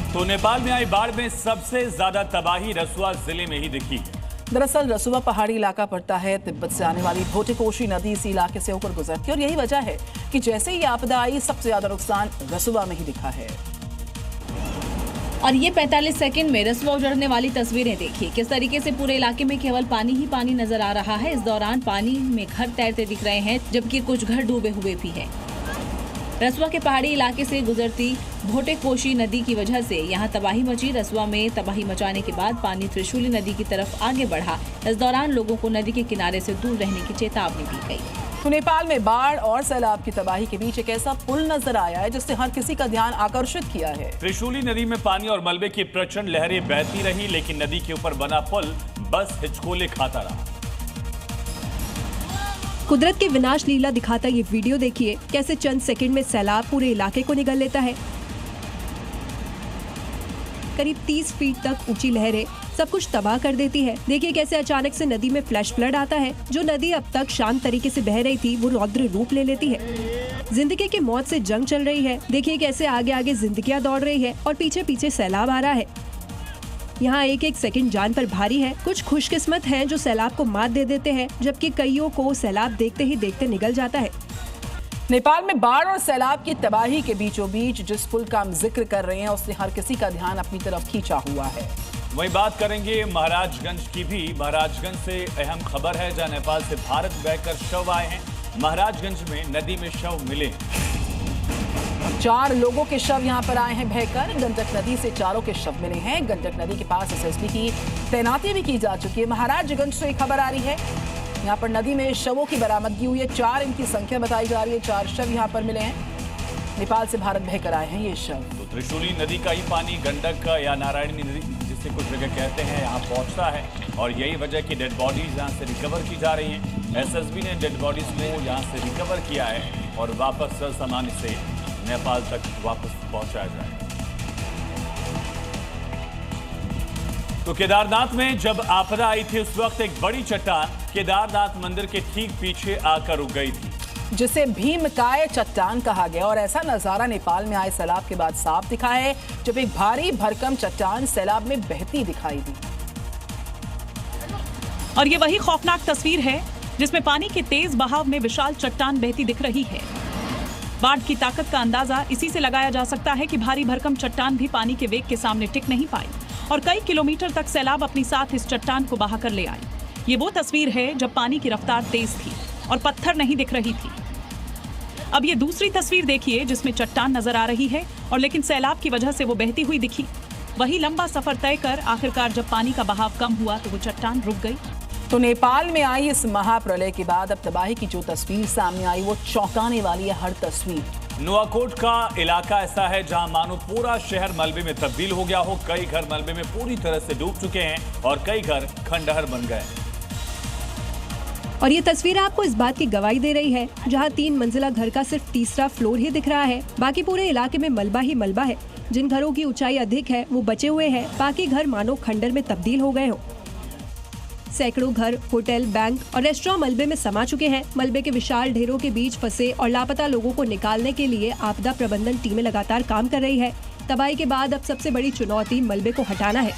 तो नेपाल में आई बाढ़ में सबसे ज्यादा तबाही रसुआ जिले में ही दिखी है। दरअसल रसुआ पहाड़ी इलाका पड़ता है। तिब्बत से आने वाली भोटेकोशी नदी इसी इलाके से होकर गुजरती है और यही वजह है कि जैसे ही आपदा आई सबसे ज्यादा नुकसान रसुआ में ही दिखा है। और ये 45 सेकंड में रसुआ उजड़ने वाली तस्वीरें देखिए। किस तरीके से पूरे इलाके में केवल पानी ही पानी नजर आ रहा है। इस दौरान पानी में घर तैरते दिख रहे हैं, जबकि कुछ घर डूबे हुए भी हैं। रसुआ के पहाड़ी इलाके से गुजरती भोटेकोशी नदी की वजह से यहाँ तबाही मची। रसुआ में तबाही मचाने के बाद पानी त्रिशूली नदी की तरफ आगे बढ़ा। इस दौरान लोगों को नदी के किनारे से दूर रहने की चेतावनी दी गई। तो नेपाल में बाढ़ और सैलाब की तबाही के बीच एक ऐसा पुल नजर आया है जिसने हर किसी का ध्यान आकर्षित किया है। त्रिशूली नदी में पानी और मलबे की प्रचंड लहरें बहती रही, लेकिन नदी के ऊपर बना पुल बस हिचकोले खाता रहा। कुदरत के विनाश लीला दिखाता ये वीडियो देखिए, कैसे चंद सेकंड में सैलाब पूरे इलाके को निगल लेता है। करीब 30 फीट तक ऊंची लहरें सब कुछ तबाह कर देती है। देखिए कैसे अचानक से नदी में फ्लैश फ्लड आता है। जो नदी अब तक शांत तरीके से बह रही थी वो रौद्र रूप ले लेती है। जिंदगी की मौत से जंग चल रही है। देखिए कैसे आगे आगे जिंदगियां दौड़ रही है और पीछे पीछे सैलाब आ रहा है। यहाँ एक एक सेकंड जान पर भारी है। कुछ खुशकिस्मत हैं जो सैलाब को मात दे देते हैं, जबकि कईयों को सैलाब देखते ही देखते निगल जाता है। नेपाल में बाढ़ और सैलाब की तबाही के बीचों बीच जिस पुल का हम जिक्र कर रहे हैं उसने हर किसी का ध्यान अपनी तरफ खींचा हुआ है। वहीं बात करेंगे महाराजगंज की भी। महाराजगंज से अहम खबर है, जहां नेपाल से भारत बहकर शव आए हैं। महाराजगंज में नदी में शव मिले। 4 लोगों के शव यहां पर आए हैं बहकर। गंडक नदी से 4 के शव मिले हैं। गंडक नदी के पास एसएसबी की तैनाती भी की जा चुकी है। महाराजगंज से खबर आ रही है, यहाँ पर नदी में शवों की बरामदगी हुई है। 4 इनकी संख्या बताई जा रही है। 4 शव यहाँ पर मिले हैं। नेपाल से भारत बहकर आए हैं ये शव। तो त्रिशूली नदी का ही पानी गंडक का या नारायणी नदी जिसे कुछ जगह कहते हैं यहाँ पहुँचता है, और यही वजह की डेड बॉडीज यहाँ से रिकवर की जा रही हैं। एसएसबी ने डेड बॉडीज को यहाँ से रिकवर किया है और वापस सामान्य से नेपाल तक वापस पहुंचाया जाए। तो केदारनाथ में जब आपदा आई थी उस वक्त एक बड़ी चट्टान केदारनाथ मंदिर के ठीक पीछे आकर रुक गई थी, जिसे भीमकाय चट्टान कहा गया। और ऐसा नजारा नेपाल में आए सैलाब के बाद साफ दिखा है, जब एक भारी भरकम चट्टान सैलाब में बहती दिखाई दी। और ये वही खौफनाक तस्वीर है जिसमें पानी के तेज बहाव में विशाल चट्टान बहती दिख रही है। बाढ़ की ताकत का अंदाजा इसी से लगाया जा सकता है कि भारी भरकम चट्टान भी पानी के वेग के सामने टिक नहीं पाई और कई किलोमीटर तक सैलाब अपनी साथ इस चट्टान को बहा कर ले आई। ये वो तस्वीर है जब पानी की रफ्तार तेज थी और पत्थर नहीं दिख रही थी। अब ये दूसरी तस्वीर देखिए जिसमें चट्टान नजर आ रही है और लेकिन सैलाब की वजह से वो बहती हुई दिखी। वही लंबा सफर तय कर आखिरकार जब पानी का बहाव कम हुआ तो वो चट्टान रुक गई। तो नेपाल में आई इस महाप्रलय के बाद अब तबाही की जो तस्वीर सामने आई वो चौंकाने वाली है हर तस्वीर। नुआकोट का इलाका ऐसा है जहां मानो पूरा शहर मलबे में तब्दील हो गया हो। कई घर मलबे में पूरी तरह से डूब चुके हैं और कई घर खंडहर बन गए। और ये तस्वीर आपको इस बात की गवाही दे रही है, जहां 3 मंजिला घर का सिर्फ तीसरा फ्लोर ही दिख रहा है। बाकी पूरे इलाके में मलबा ही मलबा है। जिन घरों की ऊंचाई अधिक है वो बचे हुए हैं, बाकी घर मानो खंडहर में तब्दील हो गए हो। सैकड़ों घर, होटल, बैंक और रेस्टोरेंट मलबे में समा चुके हैं। मलबे के विशाल ढेरों के बीच फंसे और लापता लोगों को निकालने के लिए आपदा प्रबंधन टीमें लगातार काम कर रही है। तबाही के बाद अब सबसे बड़ी चुनौती मलबे को हटाना है।